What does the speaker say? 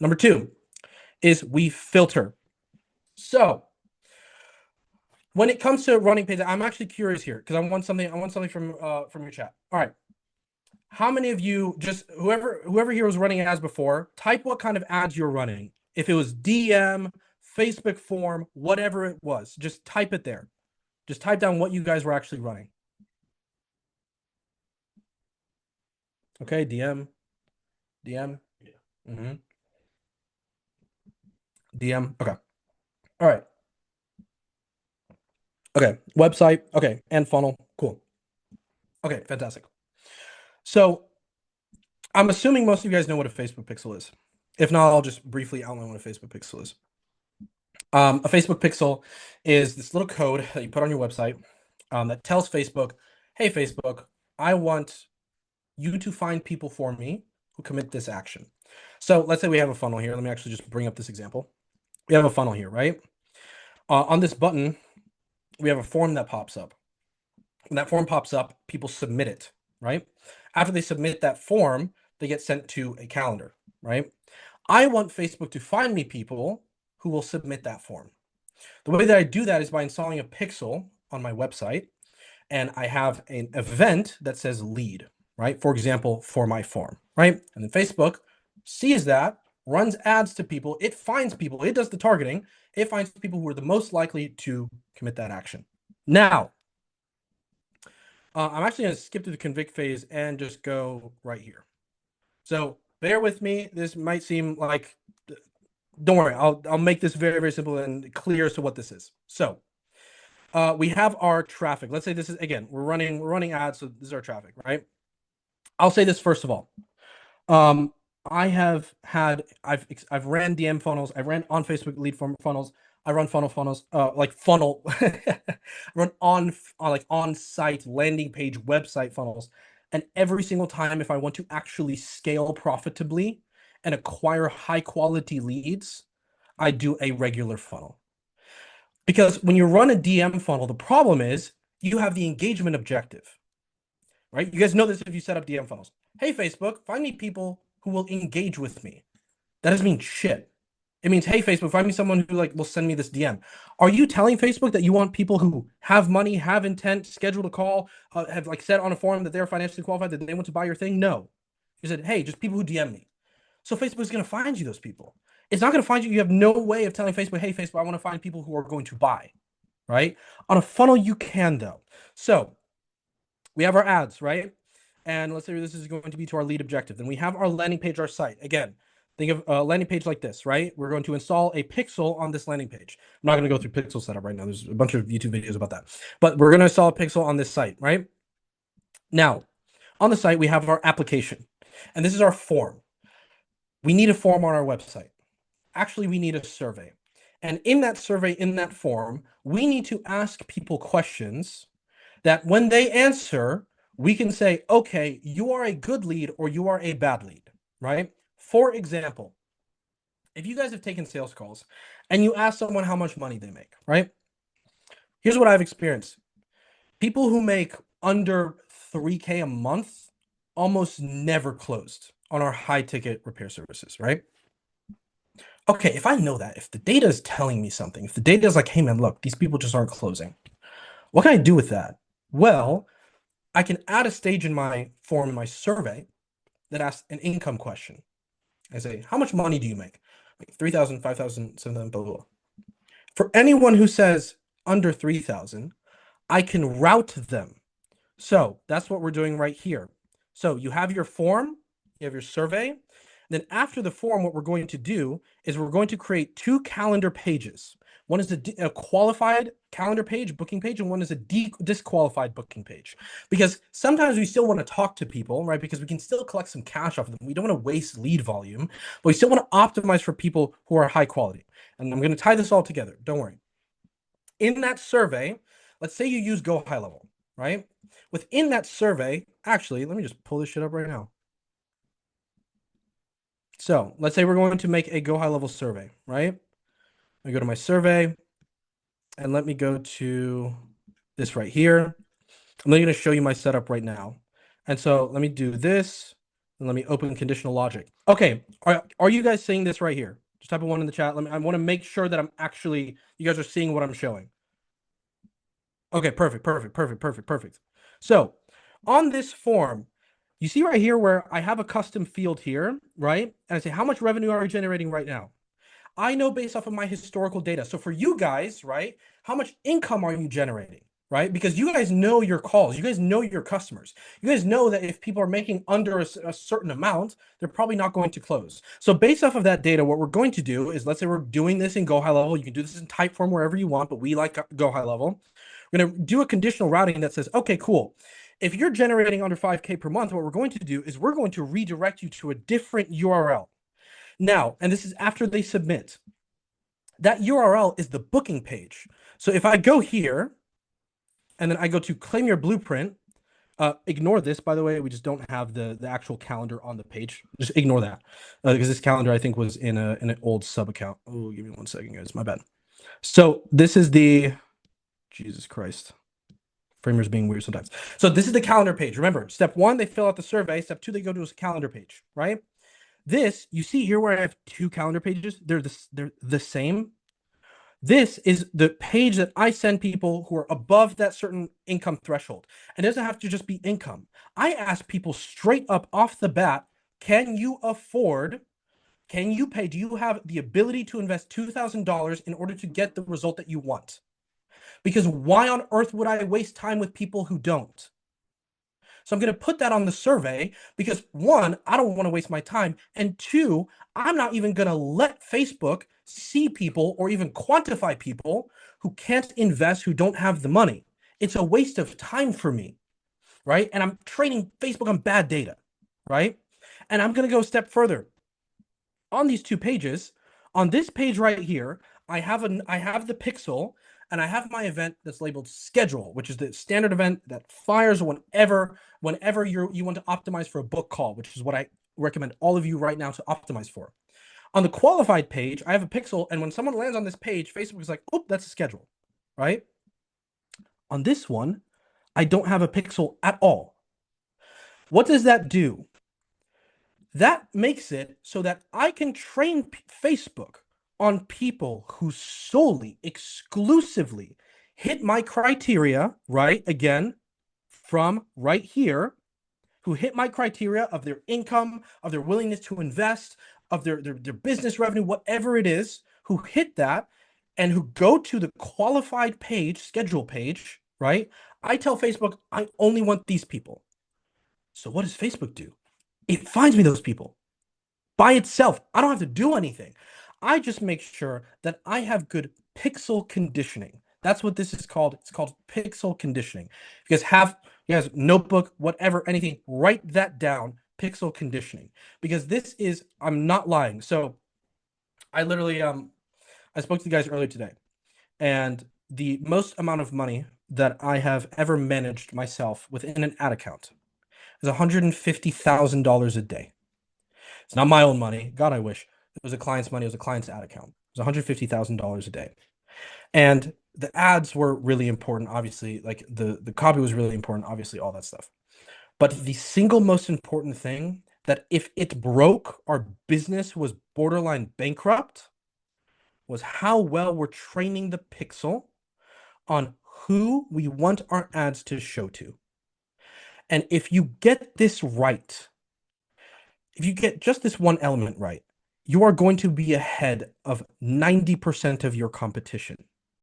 Number two is we filter. So when it comes to running pages, I'm actually curious here because I want something from your chat. All right. How many of you, just whoever here was running ads before, type what kind of ads you're running. If it was DM, Facebook form, whatever it was, just type it there. Just type down what you guys were actually running. Okay, DM. DM. Yeah. DM. Okay. All right. Okay. Website. Okay. And funnel. Cool. Okay. Fantastic. So I'm assuming most of you guys know what a Facebook pixel is. If not, I'll just briefly outline what a Facebook pixel is. A Facebook pixel is this little code that you put on your website that tells Facebook, hey, Facebook, I want you to find people for me who commit this action. So let's say we have a funnel here. Let me actually just bring up this example. We have a funnel here, right? On this button, we have a form that pops up. When that form pops up, people submit it, right? After they submit that form, they get sent to a calendar, right? I want Facebook to find me people who will submit that form. The way that I do that is by installing a pixel on my website, and I have an event that says lead, right? For example, for my form, right? And then Facebook sees that, runs ads to people, it finds people, it does the targeting, it finds people who are the most likely to commit that action. Now, I'm actually going to skip to the convict phase and just go right here. So bear with me. This might seem like, don't worry, I'll make this very, very simple and clear as to what this is. So we have our traffic. Let's say this is, again, we're running ads, so this is our traffic, right? I'll say this first of all. I've ran DM funnels, I ran on Facebook lead form funnels, I run funnels, like funnel, I run on-site landing page website funnels. And every single time, if I want to actually scale profitably and acquire high quality leads, I do a regular funnel. Because when you run a DM funnel, the problem is you have the engagement objective, right? You guys know this if you set up DM funnels. Hey, Facebook, find me people who will engage with me. That doesn't mean shit. It means, hey, Facebook, find me someone who will send me this DM. Are you telling Facebook that you want people who have money, have intent, scheduled a call, have said on a forum that they're financially qualified, that they want to buy your thing? No. You said, hey, just people who DM me. So Facebook's going to find you those people. It's not going to find you. You have no way of telling Facebook, hey, Facebook, I want to find people who are going to buy, right? On a funnel, you can, though. So we have our ads, right? And let's say this is going to be to our lead objective. Then we have our landing page, our site. Again, think of a landing page like this, right? We're going to install a pixel on this landing page. I'm not going to go through pixel setup right now. There's a bunch of YouTube videos about that. But we're going to install a pixel on this site, right? Now, on the site, we have our application. And this is our form. We need a form on our website. Actually, we need a survey. And in that survey, in that form, we need to ask people questions that when they answer, we can say, okay, you are a good lead or you are a bad lead, right? For example, if you guys have taken sales calls and you ask someone how much money they make, right? Here's what I've experienced. People who make under 3K a month almost never closed on our high ticket repair services, right? Okay, if I know that, if the data is telling me something, if the data is like, hey man, look, these people just aren't closing, what can I do with that? Well, I can add a stage in my form, in my survey, that asks an income question. I say, how much money do you make? Like 3,000, 5,000, 7,000, blah, blah, blah. For anyone who says under 3,000, I can route them. So that's what we're doing right here. So you have your form, you have your survey. Then after the form, what we're going to do is we're going to create two calendar pages. One is a qualified calendar page, booking page, and one is a disqualified booking page. Because sometimes we still want to talk to people, right? Because we can still collect some cash off of them. We don't want to waste lead volume, but we still want to optimize for people who are high quality. And I'm going to tie this all together. Don't worry. In that survey, let's say you use Go High Level, right? Within that survey, actually, let me just pull this shit up right now. So let's say we're going to make a Go High Level survey, right? I go to my survey and let me go to this right here. I'm going to show you my setup right now. And so let me do this, And let me open conditional logic. Okay, are you guys seeing this right here? Just type a one in the chat. I want to make sure that you guys are seeing what I'm showing. Okay, perfect. So on this form, you see right here where I have a custom field here, right? And I say, how much revenue are we generating right now? I know based off of my historical data. So for you guys, right, how much income are you generating, right? Because you guys know your calls, you guys know your customers. You guys know that if people are making under a certain amount, they're probably not going to close. So based off of that data, what we're going to do is, let's say we're doing this in Go High Level. You can do this in Typeform wherever you want, but we like Go High Level. We're going to do a conditional routing that says, okay, cool. If you're generating under 5K per month, what we're going to do is we're going to redirect you to a different URL. Now, and this is after they submit, that URL is the booking page. So if I go here and then I go to claim your blueprint, ignore this, by the way, we just don't have the actual calendar on the page. Just ignore that because this calendar I think was in an old sub account. Oh, give me 1 second, guys. My bad. So this is the, Jesus Christ. Framers being weird sometimes. So this is the calendar page. Remember, step 1, they fill out the survey. Step 2, they go to a calendar page, right? This, you see here where I have 2 calendar pages, they're the same. This is the page that I send people who are above that certain income threshold. And it doesn't have to just be income. I ask people straight up off the bat, can you afford, can you pay, do you have the ability to invest $2,000 in order to get the result that you want? Because why on earth would I waste time with people who don't? So I'm going to put that on the survey because 1, I don't want to waste my time. And 2, I'm not even going to let Facebook see people or even quantify people who can't invest, who don't have the money. It's a waste of time for me, right? And I'm training Facebook on bad data, right? And I'm going to go a step further. On these 2 pages, on this page right here, I have the pixel and I have my event that's labeled schedule, which is the standard event that fires whenever you want to optimize for a book call, which is what I recommend all of you right now to optimize for. On the qualified page, I have a pixel, and when someone lands on this page, Facebook is like, oh, that's a schedule, right? On this one, I don't have a pixel at all. What does that do? That makes it so that I can train Facebook on people who solely, exclusively hit my criteria, right? Again, from right here, who hit my criteria of their income, of their willingness to invest, of their business revenue, whatever it is, who hit that and who go to the qualified page, schedule page, right? I tell Facebook, I only want these people. So what does Facebook do? It finds me those people by itself. I don't have to do anything. I just make sure that I have good pixel conditioning. That's what this is called. It's called pixel conditioning. You guys notebook, whatever, anything, write that down, pixel conditioning. Because this is, I'm not lying. So I literally I spoke to the guys earlier today, and the most amount of money that I have ever managed myself within an ad account is $150,000 a day. It's not my own money. God, I wish. It was a client's money. It was a client's ad account. It was $150,000 a day. And the ads were really important, obviously. Like the copy was really important, obviously, all that stuff. But the single most important thing that if it broke, our business was borderline bankrupt, was how well we're training the pixel on who we want our ads to show to. And if you get this right, if you get just this one element right, you are going to be ahead of 90% of your competition.